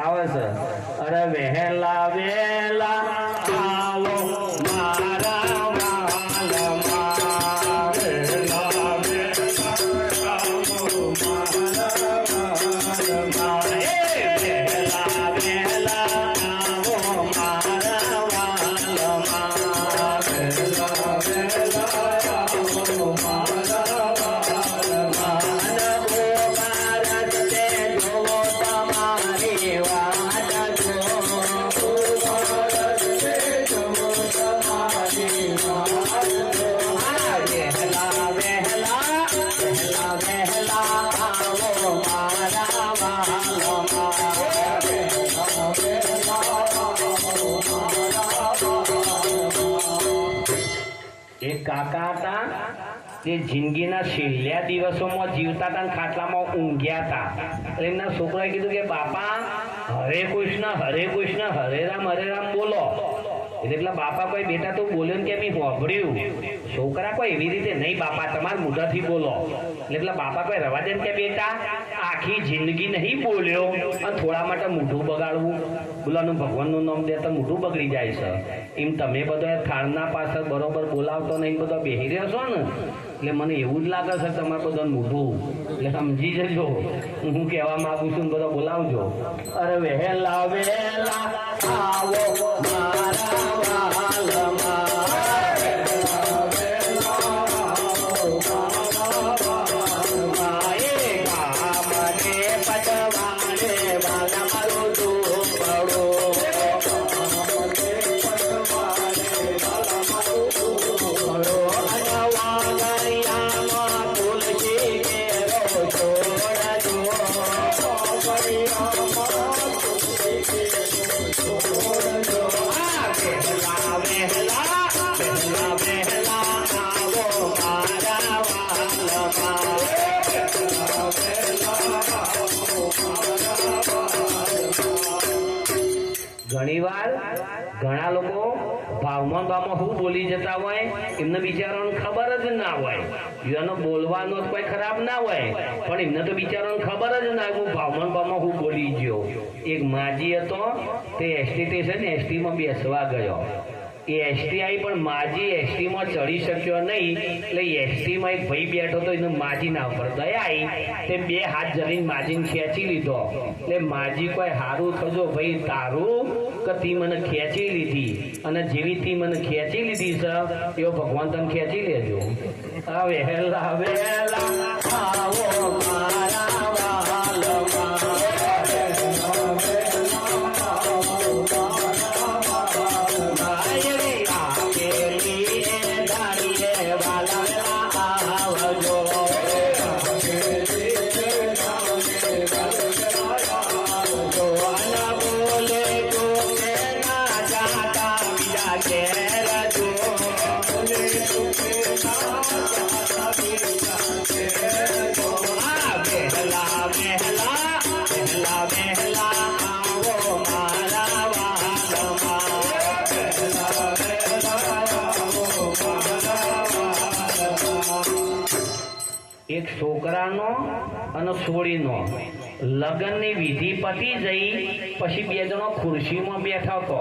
આવે છે અરે વહેલા વેલા આવો મારા વાલમાં વહેલા વેલા આવો મારા વાલમાં વહેલા વેલા આવો મારા વાલમાં વહેલા વેલા આવો મારા એક કાકા હતા તે જિંદગીના છેલ્લા દિવસોમાં જીવતા હતા, ખાટલામાં ઊંઘ્યા હતા. એમના છોકરાએ કીધું કે બાપા હરે કૃષ્ણ હરે રામ બોલો. એટલે બાપા કોઈ બેટા તું બોલ્યો ને કે મેં સાંભળ્યું. છોકરા કોઈ એવી રીતે નહીં બાપા તમારા મોઢાથી બોલો. એટલે બાપા કોઈ રવા દે કે બેટા આખી જિંદગી નહીં બોલ્યો અને થોડા માટે મોઢું બગાડવું, બોલાનું ભગવાનનું નામ દે તો મોઢું બગડી જાય છે. એમ તમે બધા થાળના પાછળ બરોબર બોલાવતો નહીં, બધા બેહી રહ્યો છો ને એટલે મને એવું જ લાગે છે તમારે બધા મોઢું. એટલે સમજી જજો હું કહેવા માંગુ છું, બધા બોલાવજો. અરે વહેલા વેલા આવો મારા વાલમાં ઘણીવાર ઘણા લોકો ભાવમાં શું બોલી જતા હોય એમને બિચારાને ખબર જ ના હોય. એનો બોલવાનો કોઈ ખરાબ ના હોય પણ એમને તો બિચારાને ખબર જ ના હોય હું ભાવમાં શું બોલી ગયો. એક માજી હતો તે એસટી સ્ટેશન એસટીમાં બેસવા ગયો. એ એસટી આવી પણ માજી એસટીમાં ચડી શક્યો નહીં. એટલે એસટીમાં એક ભાઈ બેઠો હતો, એને માજીના ઉપર દયા આવી, તે બે હાથ જરીને માજીને ખેંચી લીધો. એટલે માજી કોઈ હારું થજો ભાઈ તારું કે તી મને ખેંચી લીધી અને જેવી તી મને ખેંચી લીધી છે એવો ભગવાન તને ખેંચી લેજો. વહેલા વેલા આવો મારા વાલમાં એક છોકરાનો અને છોડીનો લગ્નની વિધિ પતી જઈ પછી બે જણો ખુરશીમાં બેઠા હતો.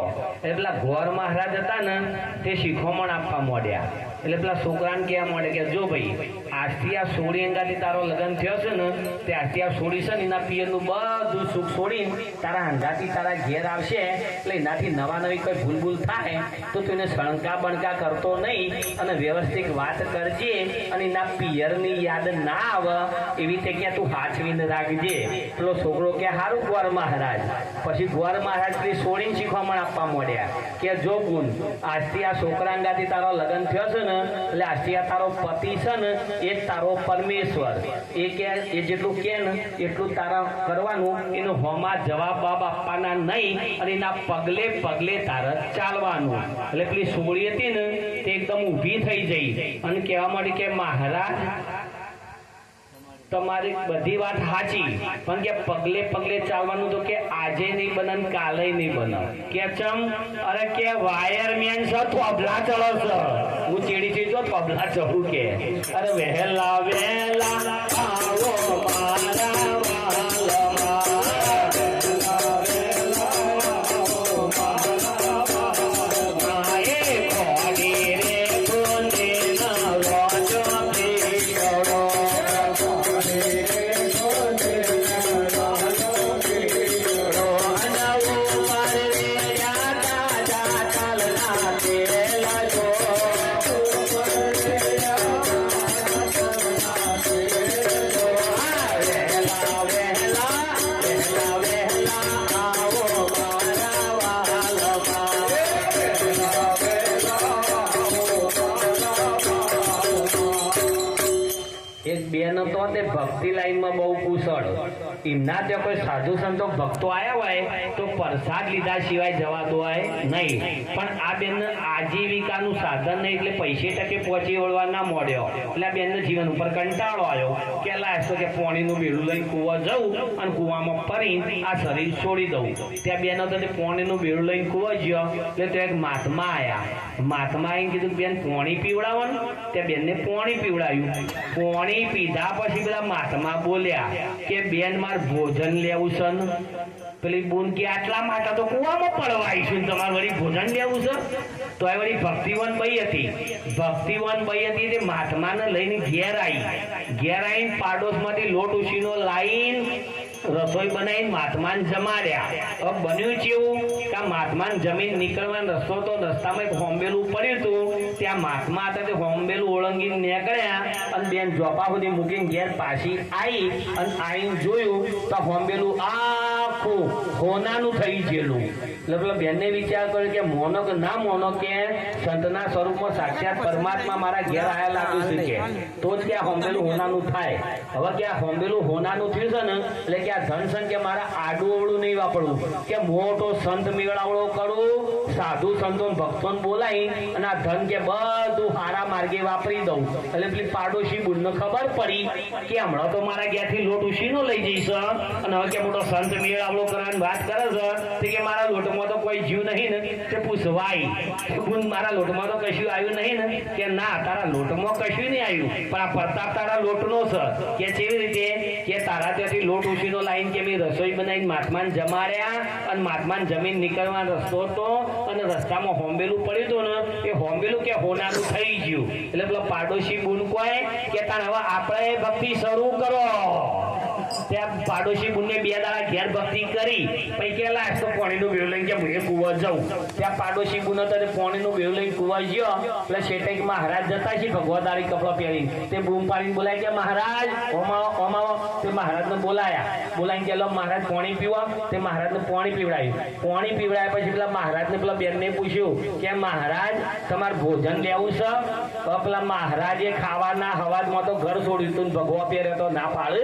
એટલે ગોર મહારાજ હતા ને તે શિખોમણ આપવા માંડ્યા. એટલે પેલા છોકરાને કહેવા માંડે કે જો ભાઈ આજથી આ સોડી અંગાથી તારો લગ્ન થયો છે ને તે આજથી આ સોડી છે ને એના પિયરનું બધું સુખ છોડીને તારા અંગાથી તારા ઘેર આવશે. એટલે એનાથી નવા નવી કોઈ ભૂલ થાય તો તું એને શણકા બણકા કરતો નહીં અને વ્યવસ્થિત વાત કરજે અને એના પિયરની યાદ ના આવે એવી રીતે ક્યાં તું હાચવીને રાખજે. પેલો છોકરો કે હારું ગોર મહારાજ. પછી ગોર મહારાજ પેલી સોડીને શીખવામણ આપવા માંડ્યા કે જો ગુણ આજથી આ છોકરા અંગાથી તારો લગ્ન થયો છે ને એટલે આજથી આ તારો પતિ છે ને એ તારો પરમેશ્વર. એ કે એ જેટલું કે ને એટલું તારા કરવાનું, એનો હોમાં જવાબ આપવાના નહીં અને એના પગલે પગલે તારે ચાલવાનું. એટલે પેલી સોળી હતી ને તે એકદમ ઊભી થઈ જઈ અને કહેવા માંડી કે મહારાજ તમારી બધી વાત સાચી પણ કે પગલે પગલે ચાલવાનું તો કે આજે નહીં બને કાલે નહીં બને. કે ચમ અરે કે વાયરમેન છે થોભલા ચડો છે. હું ચીડી થી જો થોભલા ચડું કે અરે વહેલા વહેલા આવો મારા વાલમાં ભક્તિ લાઈનમાં બહુ કુશળ. એમના ત્યાં કોઈ સાધુ સંતો ભક્તો આવ્યા હોય તો પ્રસાદ લીધા સિવાય જવા દોય નહીં. પણ આ બેન આજીવિકાનું સાધન નહીં એટલે પૈસે ટકે પહોંચી વળવા ના મળ્યો એટલે આ બેનને જીવન ઉપર કંટાળો આવ્યો કે લાગતો કે પાણીનું બેડું લઈને કૂવા જવું અને કૂવામાં ફરી આ શરીર છોડી દઉં. ત્યાં બેન હતો તે પાણીનું બેડું લઈને કૂવા ગયો એટલે ત્યાં એક મહાત્મા આવ્યા. મહાત્મા આવીને કીધું બેન પાણી પીવડાવવાનું. ત્યાં બેનને પાણી પીવડાવ્યું. પાણી પીધા પછી પેલા મહાત્મા બોલ્યા કે બેન મારે ભોજન લેવું છે ને. પેલી બોન કે આટલા માટે તો કુવામાં પડવા આવીશું તમારે વળી ભોજન લેવું છે. તો એ વળી ભક્તિવન બઈ હતી. ભક્તિવન બઈ હતી તે મહાત્માને લઈને ઘેર આવીને પાડોશમાંથી લોટ ઉછીનો લાવીને રસોઈ બનાવીને મહાત્માને જમાડ્યા. હવે બન્યું કેવું કે આ મહાત્માને જમીન નીકળવાનો રસ્તો તો રસ્તામાં એક હોંબેલું પડ્યું હતું. ત્યાં મહાત્મા હતા તે હોંબેલું ઓળંગીને નીકળ્યા અને બેન જોપા સુધી મૂકીને ઘેર પાછી આવી અને આવીને જોયું તો હોંબેલું આખું હોનાનું થઈ ગયેલું. એટલે પેલા બેનને વિચાર કર્યો કે મોનો કે ના મોનો કે સંતના સ્વરૂપમાં સાક્ષાત પરમાત્મા મારા ઘેર આયા લાગ્યું છે કે તો જ કે આ હોંબેલું હોનાનું થાય. હવે કે આ હોંબેલું હોનાનું થયું છે ને એટલે કે આ ધન સંત કે મારા આડું અવળું નહીં વાપરવું કે મોટો સંત મેળાવડો કરું, સાધુ સંતો ભક્તોને બોલાવી અને આ ધન કે બધું સારા માર્ગે વાપરી દઉં. એટલે પેલી પાડોશી બુનને ખબર પડી કે હમણાં તો મારા ઘેરથી લોટ ઉછીનો લઈ જઈશ અને હવે કે મોટો સંત મેળાવડો કરવાની વાત કરે છે કે મારા લોટમાં તો કોઈ જીવ નહીં ને તે પૂછવાય બુન મારા લોટમાં તો કશું આવ્યું નહીં ને કે ના તારા લોટમાં કશું નહીં આવ્યું પણ આ પ્રતાપ તારા લોટનો છે કે કેવી રીતે કે તારા ત્યાંથી લોટ ઉછીનો લાઈન કે મેં રસોઈ બનાવીને મહાત્માને જમાડ્યા અને મહાત્માને જમીન નીકળવાનો રસ્તો હતો અને રસ્તામાં હોંબેલું પડ્યું હતું ને એ હોંબેલું કે હોનાનું થઈ ગયું. એટલે પેલો પાડોશી બુન કહે કે તાર હવે આપણે ભક્તિ શરૂ કરો. ત્યાં પાડોશી બુનને 2 દાડા ઘેર ભક્તિ કરી પછી કે લાશ તો પાણીનું બેવ લઈને કે હું કુવા જાઉં. ત્યાં પાડોશી બુન હતો તે પાણીનું બેવ લઈને કુવા ગયો એટલે શેઠે મહારાજ જતા છે ભગવદારી કપડા પહેરીને તે બૂમ પાડીને બોલાય કે મહારાજ ઓમાવો. તે મહારાજને બોલાવીને કે લો મહારાજ પાણી પીવા. તે મહારાજને પાણી પીવડાવ્યું. પાણી પીવડાવ્યા પછી પેલા મહારાજને પેલા બેનને પૂછ્યું કે મહારાજ તમારે ભોજન લેવું છે. પેલા મહારાજે ખાવાના હવાજમાં તો ઘર છોડ્યું તું ભગવા પહેર્યો તો ના પાડે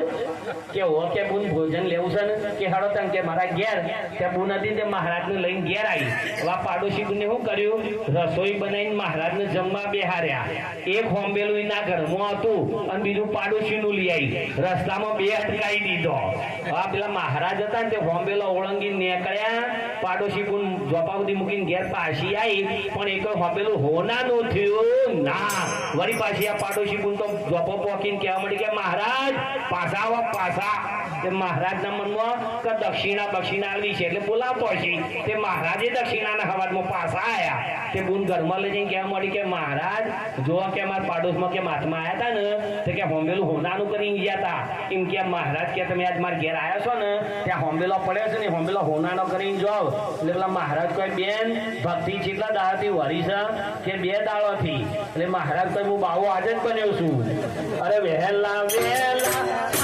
કે હો કે બુન ભોજન લેવું છે ને કે હડો તને કે મારા ઘેર. ત્યાં બુન હતી તે મહારાજને લઈને ઘેર આવી. હવે પાડોશી બુને શું કર્યું રસોઈ બનાવીને મહારાજને જમવા બેહાર્યા. એક હોંબેલું એના ઘરમાં હતું અને બીજું પાડોશીનું લઈ આવી. રસ્તામાં 2 અટકાવી દીધો. હવે પેલા મહારાજ હતા ને તે હોંબેલો ઓળંગી નીકળ્યા. પાડોશી બુન જોપા સુધી મૂકીને ઘેર પાછી આવી પણ એક હોંબેલું હોનાનું થયું ના. વળી પાછી આ પાડોશી બુન તો જોપો પોકીને કહેવા માંડી કે મહારાજ પાછા આવો પાછા. તે મહારાજના મનમાં કે દક્ષિણા આવી છે એટલે બોલાવતો હશે. તે મહારાજે દક્ષિણાના હવાજમાં પાછા આવ્યા. તે બુન ઘરમાં લઈ જઈને કહેવા માંડી કે મહારાજ જોવા કે અમારા પાડોશમાં કે મહાત્મા આવ્યા હતા ને તે કે હોંબેલું હોનાનું કરીને ગયા હતા. એમ કે મહારાજ કે તમે આજ મારા ઘેર આવ્યા છો ને ત્યાં હોંબેલો પડ્યો છે ને હોંબેલો હોનાનો કરીને જાઓ. એટલે પેલા મહારાજ કોઈ બેન ભક્તિ કેટલા દાડાથી વળી છે કે 2 દાડાથી. એટલે મહારાજ કોઈ હું બાવો આજે જ બન્યો છું. અરે વહેલા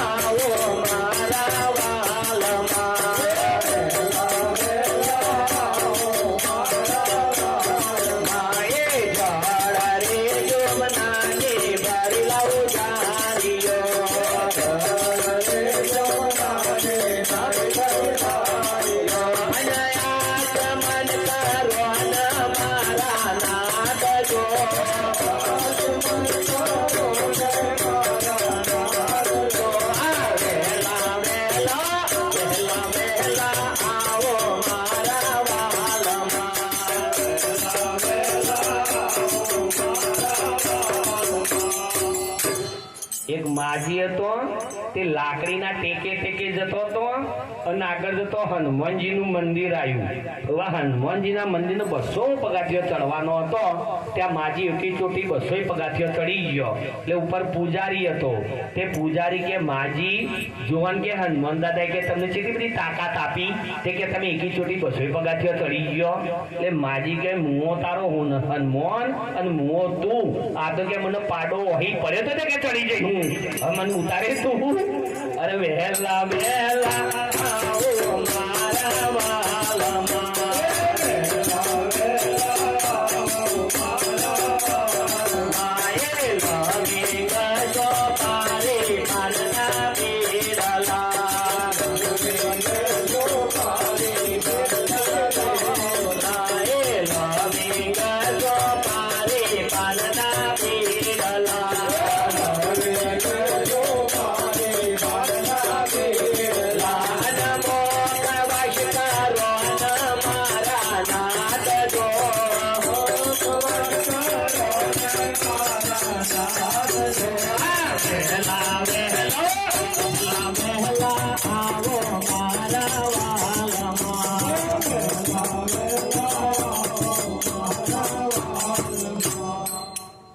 આવો મારા વાલમાં એક માજી હતો તે લાકડીના ટેકે જતો હતો અને આગળ જતો હનુમાનજીનું મંદિર આવ્યું. એવા હનુમાનજીના મંદિરનો 200 પગાથિયો ચડવાનો હતો. ત્યાં માજી એકી ચોટી 200 પગાથિયો ચડી ગયો. એટલે ઉપર પૂજારી હતો. તે પૂજારી કે માજી જોવાન કે હનુમાન દાદા કે તમને કેટલી બધી તાકાત આપી તે કે તમે એકી ચોટી 200 પગાથિયો ચડી ગયો. એટલે માજી કે મુઓ તારો હનુમાન અને મુઓ તું. આ તો કે મને પાડો વહી પડ્યો તો કે ચડી જઈ હું મને ઉતારે તું. અરે વહેલા આવો મારા વાલમાં માયે લાગી ગયો પારે પારના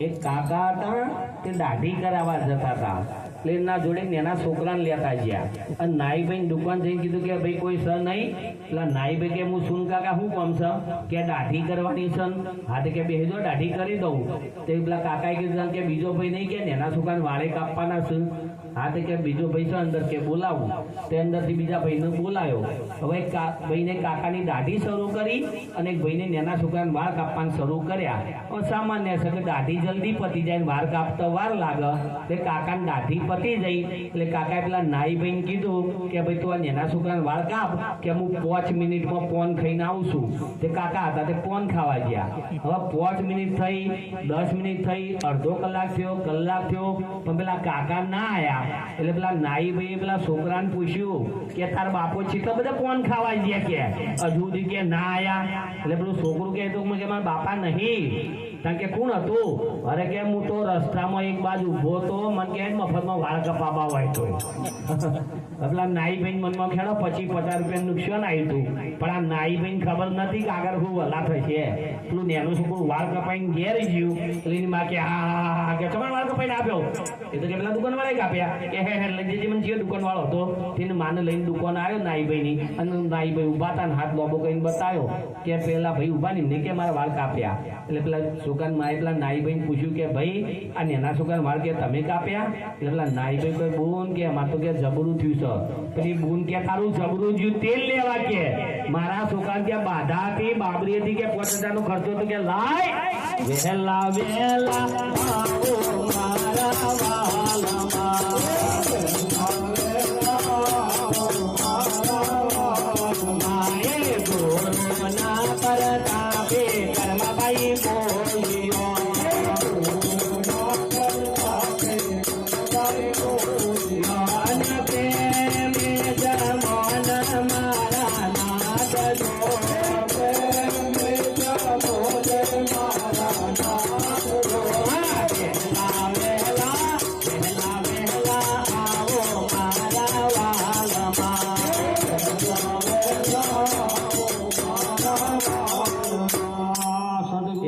એક કાકા હતા તે દાઢી કરાવવા જતા હતા એટલે એના જોડે એના છોકરાને લેતા ગયા અને નાઈભાઈ દુકાન જઈને કીધું કે ભાઈ કોઈ સર નહીં એટલે નાઈભાઈ કે હું સુન કાકા શું કામ છે કે દાઢી કરવાની છે હા તો કે બેસજો દાઢી કરી દઉં તે પેલા કાકાએ કીધું કે બીજો ભાઈ નહીં કે એના છોકરાને વાળે કાપવાના છે હા તો કે બીજો ભાઈ છે અંદર કે બોલાવું તે અંદરથી બીજા ભાઈને બોલાયો હવે ભાઈને કાકાની દાઢી શરૂ કરી અને એક ભાઈને નાના છોકરાને વાળ કાપવાનું શરૂ કર્યા પણ સામાન્ય છે કે દાઢી જલ્દી પતી જાય વાળ કાપતા વાર લાગે તે કાકાની દાઢી પતી જઈ એટલે કાકાએ પેલા નાઈ ભાઈને કીધું કે ભાઈ તું આ નાના છોકરાને વાળ કાપ કે હું 5 મિનિટમાં પોન ખાઈને આવું છું તે કાકા હતા તે પોન ખાવા ગયા હવે 5 મિનિટ થઈ 10 મિનિટ થઈ અડધો કલાક થયો કલાક થયો પણ પેલા કાકા ના આયા એટલે પેલા નાઈ ભાઈ પેલા છોકરાને પૂછ્યું કે તાર બાપો કેટલા બધા પોન ખાવા ગયા કે હજુ સુધી કે ના આયા એટલે પેલું છોકરું કે મારા બાપા નહીં કારણ કે કોણ હતું અરે કે હું તો રસ્તામાં એક બાજુ ઉભો તો મને કે મફતમાં વાળ કપાવા હોય તો પેલા નાઈ ભાઈ મનમાં ખેડો પછી 50 રૂપિયા નુકસાન આવ્યું હતું પણ આ નાઈ ભાઈ ખબર નથી કે આગળ શું વલા થશે પેલું નેનું છોકરું વાળ કપાઈને ઘેર ગયું એટલે એની માં કે હા કે તમારે વાળ કપાઈને આપ્યો એ તો કે પેલા દુકાન વાળા કાપ્યા કે હે લઈ જજે મને જે દુકાન વાળો હતો તેને માને લઈને દુકાન આવ્યો નાઈ ભાઈની અને નાઈ ભાઈ ઉભા હતા હાથ લોબો કરીને બતાવ્યો કે પેલા ભાઈ ઉભા નહીં કે મારા વાળ કાપ્યા એટલે પેલા છોકરાને માએ પેલા નાઈ ભાઈને પૂછ્યું કે ભાઈ આ નાના છોકરાને વાળ કે તમે કાપ્યા એટલે પેલા નાઈ ભાઈ કોઈ બોન કે અમાર તો કે જબરું થયું છે પેલી બોન કે તારું જબરું જ્યું તેલ લેવા કે મારા છોકરાને ત્યાં બાધા હતી બાબરી હતી કે 5000 નો ખર્ચો હતો કે લાય વહેલા વહેલા આવો મારા વાલામાં માએ ગોરના પરતાપે કર્મભાઈ બોલ્યો અને પ્રેમે જમન મારા નાથ જો પ્રેમે જમન મારા નાથ જો વહેલા વહેલા આવો મારા વાલમાં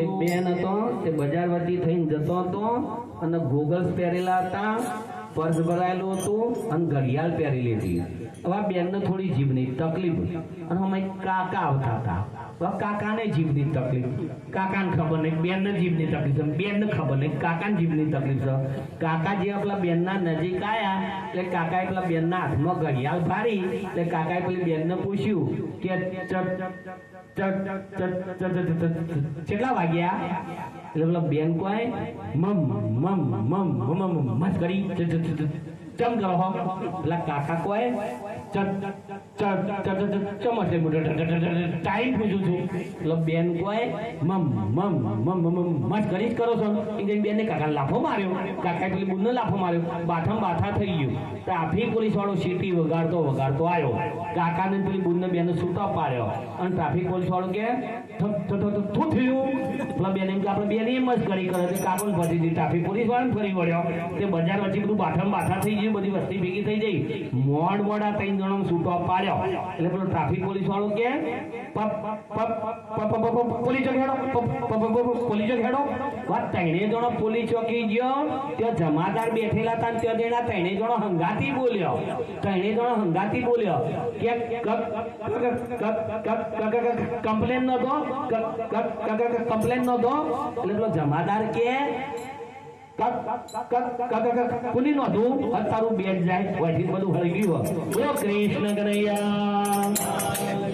એક બેન હતો તે બજાર વતી થઈને જતો હતો અને ગોગલ્સ પહેરેલા હતા પર્સ ભરાયેલું હતું અને ઘડિયાળ પહેરેલી હતી હવે આ બેનને થોડી જીભની તકલીફ અને અમે કાકા આવતા હતા હવે કાકાને જીભની તકલીફ કાકાને ખબર નહીં બેનને જીભની તકલીફ છે બેનને ખબર નહીં કાકાને જીભની તકલીફ છે કાકા જે પેલા બેનના નજીક આવ્યા એટલે કાકાએ પેલા બેનના હાથમાં ઘડિયાળ ભારી એટલે કાકાએ પેલી બેનને પૂછ્યું કે કેટલા વાગ્યા એટલે પેલા બેન કોઈ મમ મમ મમ મમ મત કરી ચમ કરો હો પેલા કાકા કોઈ ટાઈમ પૂછું છું એટલે બેન કોઈ મમ મમ મમ મમ મત કરી જ કરો છો એ બેન ને કાકા લાફો માર્યો કાકાએ પેલી બુનને લાફો માર્યો બાથમ બાથા થઈ ગયું ટ્રાફિક પોલીસ વાળો સીટી વગાડતો આવ્યો કાકાને પેલી બુનને બેને છૂટા પાડ્યો અને ટ્રાફિક પોલીસ વાળો કે શું થયું પેલા બેન એમ કે આપણે બેન એમ જ કરી કરે કાકો ફરી હતી ટ્રાફિક પોલીસ વાળાને ફરી વળ્યો તે બજાર વચ્ચે બધું બાથમ બાથા થઈ ગયું બધી વસ્તી ભેગી થઈ જઈ મોડા 3 જણો છૂટો પાડ્યો એટલે પેલો ટ્રાફિક પોલીસ વાળો કે પોલીસ હેડો વાત 3 જણો પોલીસ ચોકી ગયો ત્યાં જમાદાર બેઠેલા હતા ત્યાં જણા 3 જણો હંગાતી બોલ્યો 3 જણો હંગાતી બોલ્યો કે કમ્પ્લેન નો દો એટલે પેલો જમાદાર કે કોની નોંધું તારું બેટ જાય બધું હળી ગયું કૃષ્ણ કનૈયા